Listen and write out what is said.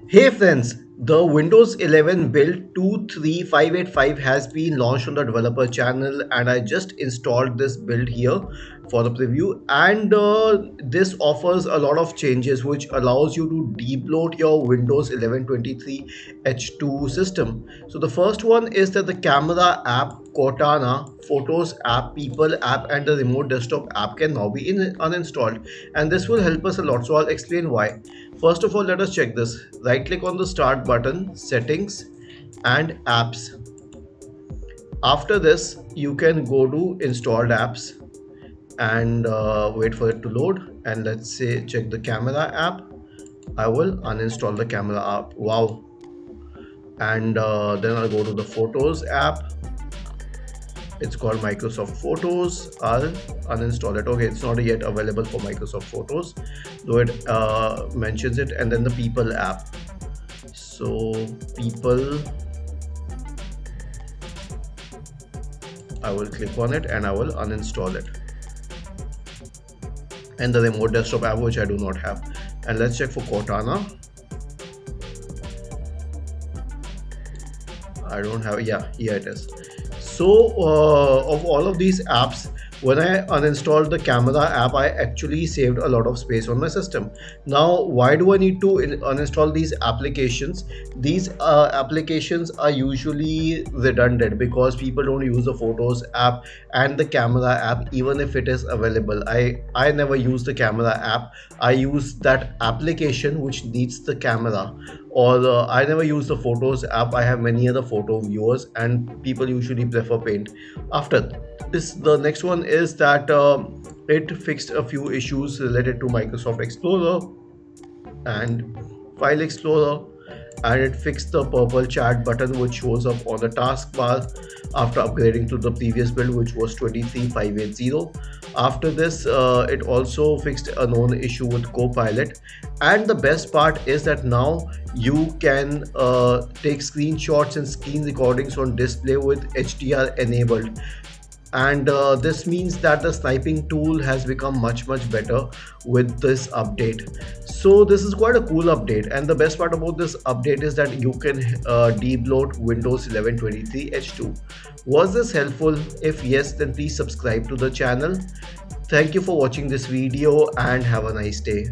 Hey friends, the Windows 11 build 23585 has been launched on the developer channel and I just installed this build here for the preview, and this offers a lot of changes which allows you to debloat your Windows 11 23H2 system. So the first one is that the camera app, Cortana, Photos app, People app and the remote desktop app can now be uninstalled, and this will help us a lot. So I'll explain why. First of all, let us check this. Right click on the start button, settings and apps. After this, you can go to installed apps and wait for it to load. And let's say check the camera app. I will uninstall the camera app. Wow. And then I'll go to the photos app. It's called Microsoft Photos. I'll uninstall it. Okay, it's not yet available for Microsoft Photos, though it mentions it. And then the People app. So People, I will click on it and I will uninstall it. And the remote desktop app, which I do not have. And let's check for Cortana. I don't have. Yeah, here it is. So of all of these apps, when I uninstalled the camera app, I actually saved a lot of space on my system. Now why do I need to uninstall these applications? These applications are usually redundant because people don't use the photos app and the camera app even if it is available. I never use the camera app. I use that application which needs the camera, or I never use the photos app. I have many other photo viewers and people usually prefer Paint. After this, the next one is that it fixed a few issues related to Microsoft Explorer and File Explorer, and it fixed the purple chat button which shows up on the taskbar after upgrading to the previous build, which was 23580. After this, it also fixed a known issue with Copilot, and the best part is that now you can take screenshots and screen recordings on display with HDR enabled, and this means that the sniping tool has become much better with this update. So this is quite a cool update, and the best part about this update is that you can debloat Windows 11 23H2. Was this helpful? If yes, then please subscribe to the channel. Thank you for watching this video and have a nice day.